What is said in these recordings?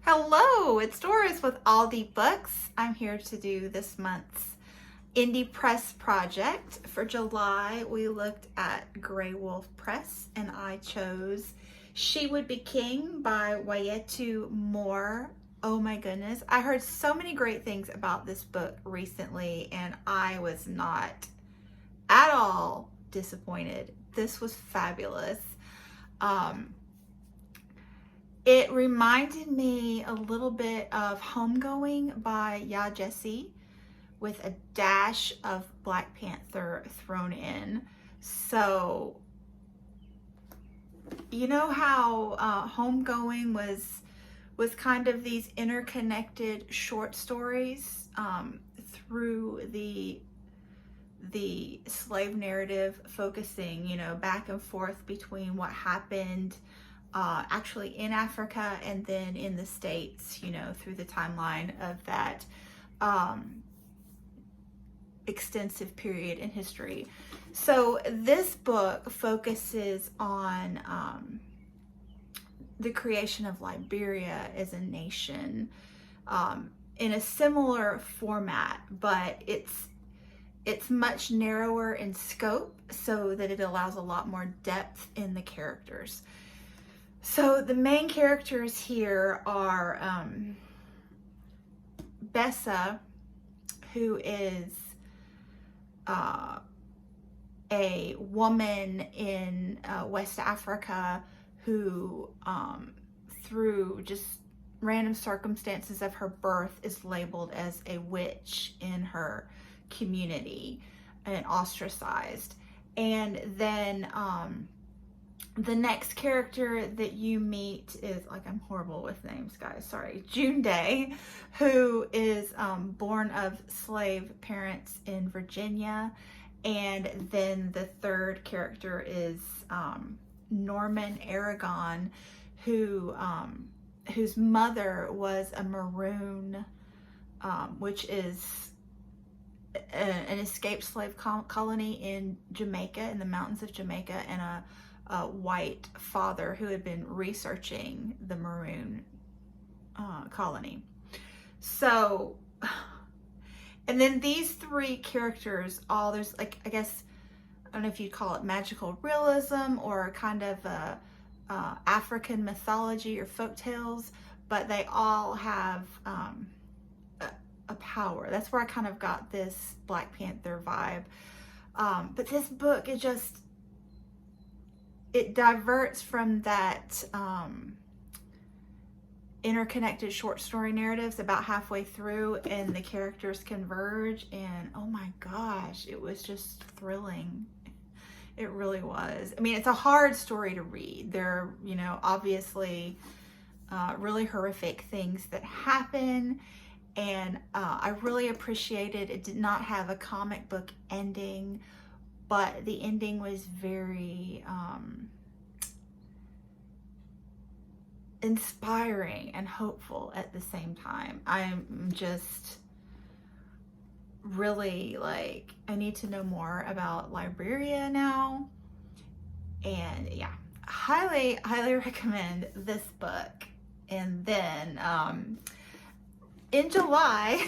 Hello, it's Doris with All the Books. I'm here to do this month's indie press project. For July, we looked at Graywolf Press, and I chose She Would Be King by Wayetu Moore. Oh my goodness, I heard so many great things about this book recently, and I was not at all disappointed. This was fabulous. It reminded me a little bit of Homegoing by Ya Jesse with a dash of Black Panther thrown in. So, you know how Homegoing was kind of these interconnected short stories through the slave narrative, focusing, back and forth between what happened actually in Africa and then in the States, through the timeline of that extensive period in history. So this book focuses on the creation of Liberia as a nation in a similar format, but it's much narrower in scope so that it allows a lot more depth in the characters. So the main characters here are Bessa, who is a woman in West Africa who, through just random circumstances of her birth, is labeled as a witch in her community and ostracized. And then the next character that you meet is, I'm horrible with names, guys, sorry, June Day, who is born of slave parents in Virginia. And then the third character is Norman Aragon, whose mother was a maroon, which is an escaped slave colony in Jamaica, in the mountains of Jamaica, and a white father who had been researching the maroon colony. So, and then these three characters, there's I guess, I don't know if you'd call it magical realism or kind of African mythology or folk tales, but they all have a power. That's where I kind of got this Black Panther vibe. But this book, it diverts from that interconnected short story narratives about halfway through, and the characters converge, and oh my gosh, it was just thrilling. It really was. I mean, it's a hard story to read. There are, obviously really horrific things that happen, and I really appreciated it did not have a comic book ending, but the ending was very inspiring and hopeful at the same time. I'm just really I need to know more about Liberia now. And yeah, highly recommend this book. And then in July,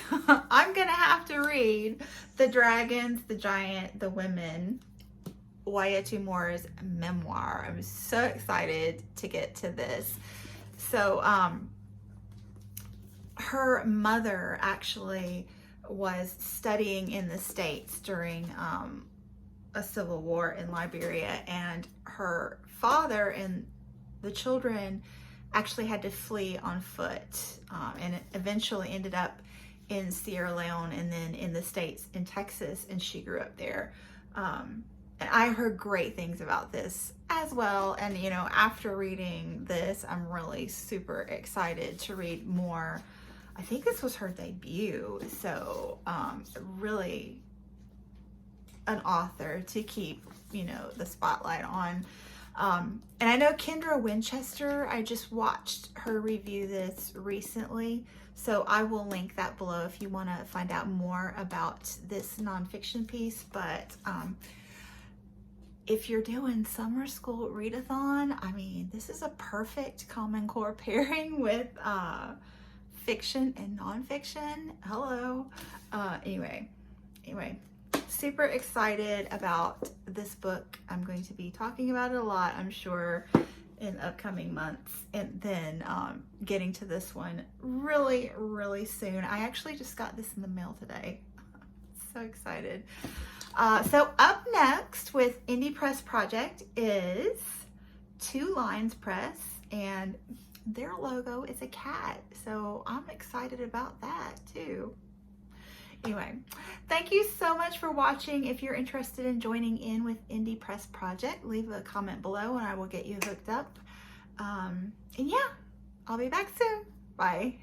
I'm gonna have to read The Dragons, the Giant, the Women, Wayetu Moore's memoir. I'm so excited to get to this. So her mother actually was studying in the States during a civil war in Liberia, and her father and the children actually had to flee on foot, and it eventually ended up in Sierra Leone and then in the States in Texas, and she grew up there. And I heard great things about this as well. And, after reading this, I'm really super excited to read more. I think this was her debut. So, really an author to keep, the spotlight on. And I know Kendra Winchester, I just watched her review this recently. So I will link that below if you want to find out more about this nonfiction piece. But, if you're doing summer school readathon, I mean, this is a perfect Common Core pairing with fiction and nonfiction. Hello. Anyway, super excited about this book. I'm going to be talking about it a lot, I'm sure, in upcoming months, and then getting to this one really, really soon. I actually just got this in the mail today. So excited. So up next with Indie Press Project is Two Lines Press, and their logo is a cat. So I'm excited about that too. Anyway, thank you so much for watching. If you're interested in joining in with Indie Press Project, leave a comment below and I will get you hooked up. And yeah, I'll be back soon. Bye.